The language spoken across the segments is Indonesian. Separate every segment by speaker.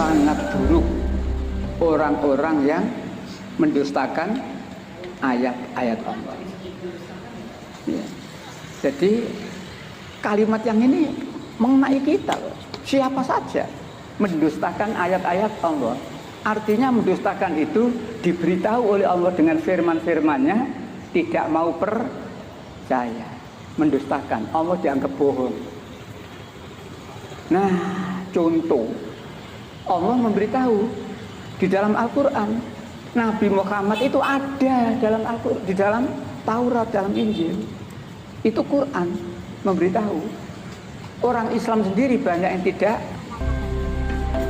Speaker 1: sangat buruk orang-orang yang mendustakan ayat-ayat Allah. Ya. Jadi kalimat yang ini mengenai kita, siapa saja mendustakan ayat-ayat Allah. Artinya mendustakan itu diberitahu oleh Allah dengan firman-firmannya, tidak mau percaya, mendustakan. Allah dianggap bohong. Nah, contoh Allah memberitahu di dalam Al-Quran, Nabi Muhammad itu ada dalam Al-Quran, di dalam Taurat, dalam Injil. Itu Quran memberitahu. Orang Islam sendiri banyak yang tidak,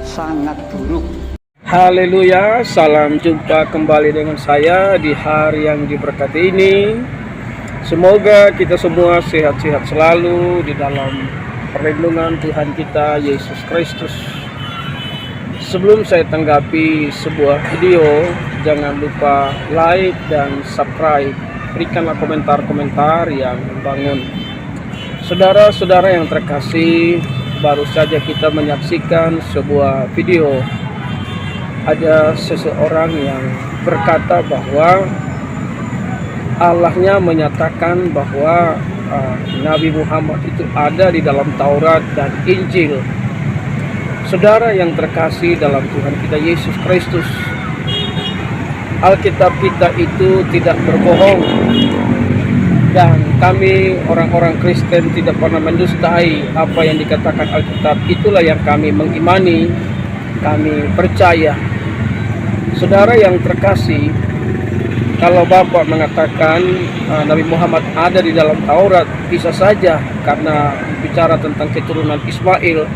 Speaker 1: sangat buruk.
Speaker 2: Haleluya, salam jumpa kembali dengan saya di hari yang diberkati ini. Semoga kita semua sehat-sehat selalu di dalam perlindungan Tuhan kita Yesus Kristus. Sebelum saya tanggapi sebuah video, jangan lupa like dan subscribe. Berikanlah komentar-komentar yang membangun. Saudara-saudara yang terkasih, baru saja kita menyaksikan sebuah video. Ada seseorang yang berkata bahwa Allahnya menyatakan bahwa Nabi Muhammad itu ada di dalam Taurat dan Injil. Saudara yang terkasih dalam Tuhan kita Yesus Kristus, Alkitab kita itu tidak berbohong, dan kami orang-orang Kristen tidak pernah mendustai apa yang dikatakan Alkitab. Itulah yang kami mengimani, kami percaya. Saudara yang terkasih, kalau Bapak mengatakan Nabi Muhammad ada di dalam Taurat, bisa saja karena bicara tentang keturunan Ismail.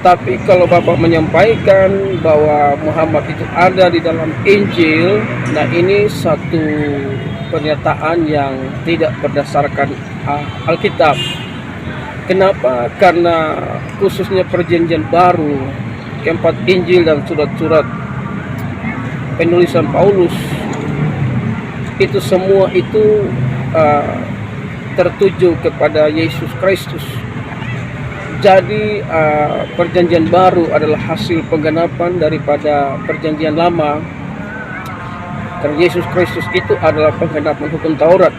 Speaker 2: Tapi kalau Bapak menyampaikan bahwa Muhammad itu ada di dalam Injil, nah ini satu pernyataan yang tidak berdasarkan Alkitab. Kenapa? Karena khususnya perjanjian baru, keempat Injil dan surat-surat penulisan Paulus, itu semua itu tertuju kepada Yesus Kristus. Jadi perjanjian baru adalah hasil penggenapan daripada perjanjian lama. Karena Yesus Kristus itu adalah penggenapan hukum Taurat.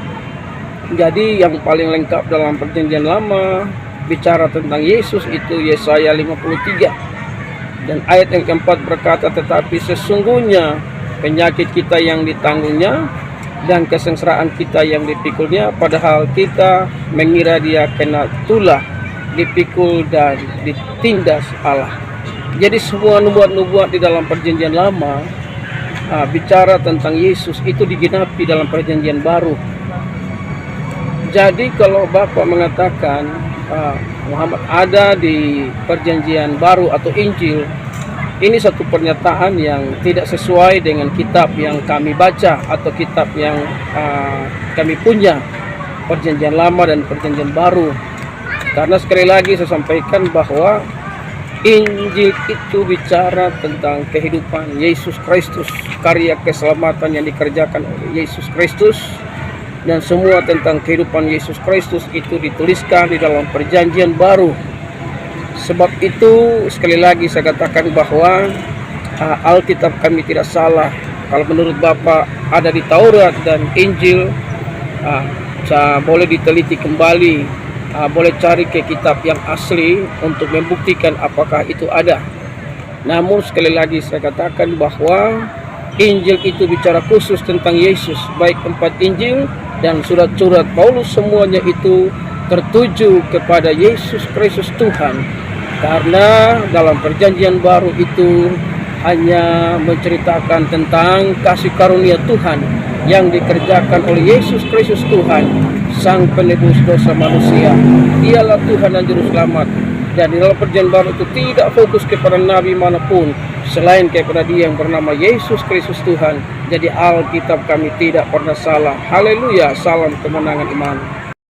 Speaker 2: Jadi yang paling lengkap dalam perjanjian lama bicara tentang Yesus itu Yesaya 53. Dan ayat yang keempat berkata, tetapi sesungguhnya penyakit kita yang ditanggungnya dan kesengsaraan kita yang dipikulnya, padahal kita mengira dia kena tulah, dipikul dan ditindas Allah. Jadi semua nubuat-nubuat di dalam perjanjian lama bicara tentang Yesus itu digenapi dalam perjanjian baru. Jadi kalau Bapak mengatakan Muhammad ada di perjanjian baru atau Injil, ini satu pernyataan yang tidak sesuai dengan kitab yang kami baca atau kitab yang kami punya, perjanjian lama dan perjanjian baru. Karena sekali lagi saya sampaikan bahwa Injil itu bicara tentang kehidupan Yesus Kristus, karya keselamatan yang dikerjakan oleh Yesus Kristus, dan semua tentang kehidupan Yesus Kristus itu dituliskan di dalam perjanjian baru. Sebab itu sekali lagi saya katakan bahwa Alkitab kami tidak salah. Kalau menurut Bapak ada di Taurat dan Injil, boleh diteliti kembali. Boleh cari ke kitab yang asli untuk membuktikan apakah itu ada. Namun sekali lagi saya katakan bahwa Injil itu bicara khusus tentang Yesus. Baik 4 Injil dan surat-surat Paulus semuanya itu tertuju kepada Yesus Kristus Tuhan. Karena dalam perjanjian baru itu hanya menceritakan tentang kasih karunia Tuhan yang dikerjakan oleh Yesus Kristus Tuhan, Sang Penebus dosa manusia. Dialah Tuhan dan Juru Selamat. Dan di dalam perjanjian baru itu tidak fokus kepada nabi manapun selain kepada Dia yang bernama Yesus Kristus Tuhan. Jadi Alkitab kami tidak pernah salah. Haleluya, salam kemenangan iman.